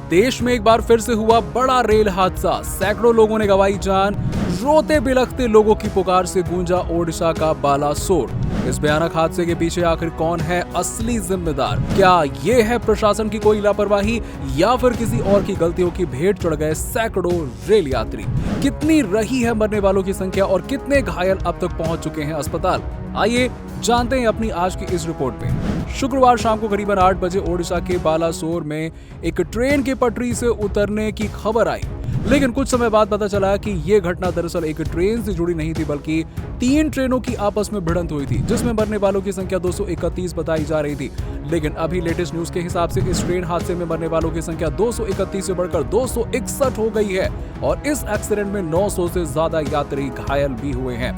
देश में एक बार फिर से हुआ बड़ा रेल हादसा, सैकड़ों लोगों ने गंवाई जान। रोते बिलखते लोगों की पुकार से गूंजा ओडिशा का बालासोर। इस भयानक हादसे के पीछे आखिर कौन है असली जिम्मेदार? क्या ये है प्रशासन की कोई लापरवाही या फिर किसी और की गलतियों की भेंट चढ़ गए सैकड़ों रेल यात्री? कितनी रही है मरने वालों की संख्या और कितने घायल अब तक पहुंच चुके हैं अस्पताल? आइए जानते हैं अपनी आज की इस रिपोर्ट में। शुक्रवार शाम को करीबन 8 बजे ओडिशा के बालासोर में एक ट्रेन के पटरी से उतरने की खबर आई, लेकिन कुछ समय बाद पता चला कि ये घटना दरअसल एक ट्रेन से जुड़ी नहीं थी, बल्कि 3 ट्रेनों की आपस में भिड़ंत हुई थी, जिसमें मरने वालों की संख्या 231 बताई जा रही थी। लेकिन अभी लेटेस्ट न्यूज के हिसाब से इस ट्रेन हादसे में मरने वालों की संख्या 231 से बढ़कर 261 हो गई है और इस एक्सीडेंट में 900 से ज्यादा यात्री घायल भी हुए हैं।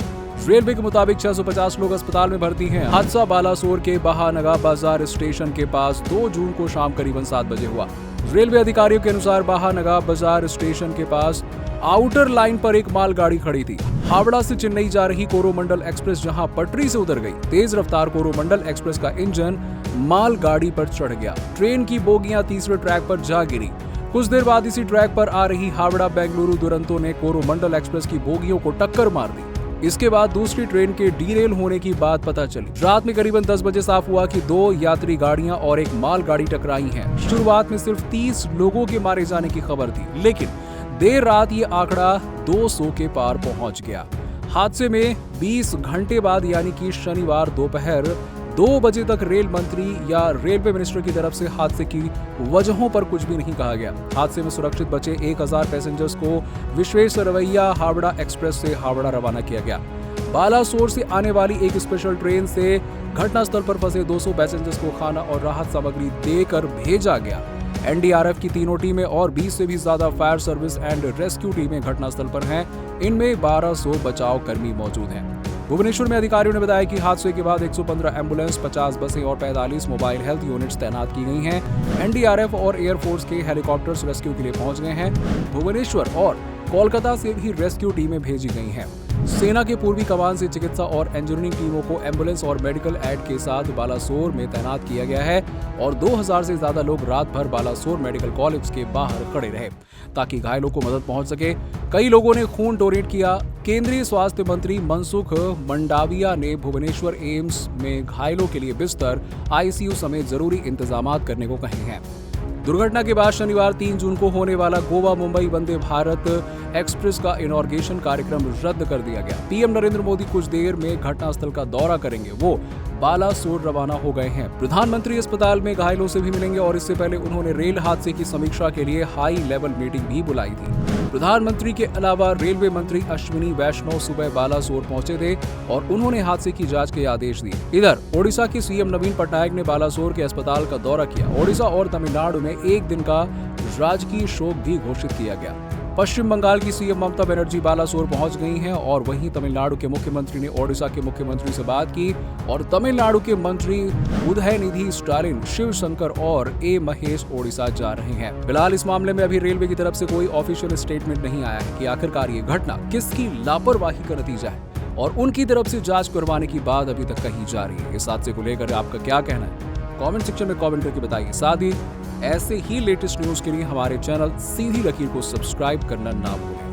रेलवे के मुताबिक 650 लोग अस्पताल में भर्ती हैं। हादसा बालासोर के बहानगा बाजार स्टेशन के पास 2 जून को शाम करीबन 7 बजे हुआ। रेलवे अधिकारियों के अनुसार बहानगा बाजार स्टेशन के पास आउटर लाइन पर एक मालगाड़ी खड़ी थी। हावड़ा से चेन्नई जा रही कोरोमंडल एक्सप्रेस जहां पटरी से उतर गई। तेज रफ्तार कोरोमंडल एक्सप्रेस का इंजन मालगाड़ी पर चढ़ गया। ट्रेन की बोगियां तीसरे ट्रैक पर जा गिरी। कुछ देर बाद इसी ट्रैक पर आ रही हावड़ा बेंगलुरु दुरंतो ने कोरोमंडल एक्सप्रेस की बोगियों को टक्कर मार दी। इसके बाद दूसरी ट्रेन के डीरेल होने की बात पता चली। रात में करीबन 10 बजे साफ हुआ कि 2 यात्री गाड़ियां और एक माल गाड़ी टकराई हैं। शुरुआत में सिर्फ 30 लोगों के मारे जाने की खबर थी, लेकिन देर रात ये आंकड़ा 200 के पार पहुंच गया। हादसे में 20 घंटे बाद यानी कि शनिवार दोपहर 2 बजे तक रेल मंत्री या रेलवे मिनिस्टर की तरफ से हादसे की वजहों पर कुछ भी नहीं कहा गया। हादसे में सुरक्षित बचे 1000 पैसेंजर्स को विश्वेश्वरैया हावड़ा एक्सप्रेस से हावड़ा रवाना किया गया। बालासोर से आने वाली एक स्पेशल ट्रेन से घटनास्थल पर फंसे 200 पैसेंजर्स को खाना और राहत सामग्री देकर भेजा गया। एनडीआरएफ की 3 टीमें और 20 से भी ज्यादा फायर सर्विस एंड रेस्क्यू टीमें घटनास्थल पर हैं। इनमें 1200 बचाव कर्मी मौजूद हैं। भुवनेश्वर में अधिकारियों ने बताया कि हादसे के बाद 115 एम्बुलेंस, 50 बसें और 45 मोबाइल हेल्थ यूनिट्स तैनात की गई हैं। एनडीआरएफ और एयरफोर्स के हेलीकॉप्टर्स रेस्क्यू के लिए पहुंच गए हैं। भुवनेश्वर और कोलकाता से भी रेस्क्यू टीमें भेजी गई हैं। सेना के पूर्वी कमान से चिकित्सा और इंजीनियरिंग टीमों को एम्बुलेंस और मेडिकल एड के साथ बालासोर में तैनात किया गया है और 2000 से ज्यादा लोग रात भर बालासोर मेडिकल कॉलेज के बाहर खड़े रहे ताकि घायलों को मदद पहुंच सके। कई लोगों ने खून डोनेट किया। केंद्रीय स्वास्थ्य मंत्री मनसुख मंडाविया ने भुवनेश्वर एम्स में घायलों के लिए बिस्तर, आईसीयू समेत जरूरी इंतजाम करने को कहे हैं। दुर्घटना के बाद शनिवार 3 जून को होने वाला गोवा मुंबई वंदे भारत एक्सप्रेस का इनॉर्गेशन कार्यक्रम रद्द कर दिया गया। पीएम नरेंद्र मोदी कुछ देर में घटनास्थल का दौरा करेंगे। वो बालासोर रवाना हो गए हैं। प्रधानमंत्री अस्पताल में घायलों से भी मिलेंगे और इससे पहले उन्होंने रेल हादसे की समीक्षा के लिए हाई लेवल मीटिंग भी बुलाई थी। प्रधानमंत्री के अलावा रेलवे मंत्री अश्विनी वैष्णव सुबह बालासोर पहुंचे थे और उन्होंने हादसे की जांच के आदेश दिए। इधर ओडिशा के सीएम नवीन पटनायक ने बालासोर के अस्पताल का दौरा किया। ओडिशा और तमिलनाडु में एक दिन का राजकीय शोक भी घोषित किया गया। पश्चिम बंगाल की सीएम ममता बनर्जी बालासोर पहुंच गई हैं और वहीं तमिलनाडु के मुख्यमंत्री ने ओडिशा के मुख्यमंत्री से बात की और तमिलनाडु के मंत्री उदयनिधि स्टालिन, शिव शंकर और ए महेश ओडिशा जा रहे हैं। फिलहाल इस मामले में अभी रेलवे की तरफ से कोई ऑफिशियल स्टेटमेंट नहीं आया है कि आखिरकार ये घटना किसकी लापरवाही का नतीजा है और उनकी तरफ से जांच करवाने की बात अभी तक कही जा रही है। इस हादसे को लेकर आपका क्या कहना है? कमेंट सेक्शन में कमेंट करके बताइए। साथ ही ऐसे ही लेटेस्ट न्यूज के लिए हमारे चैनल सीधी लकीर को सब्सक्राइब करना ना भूलें।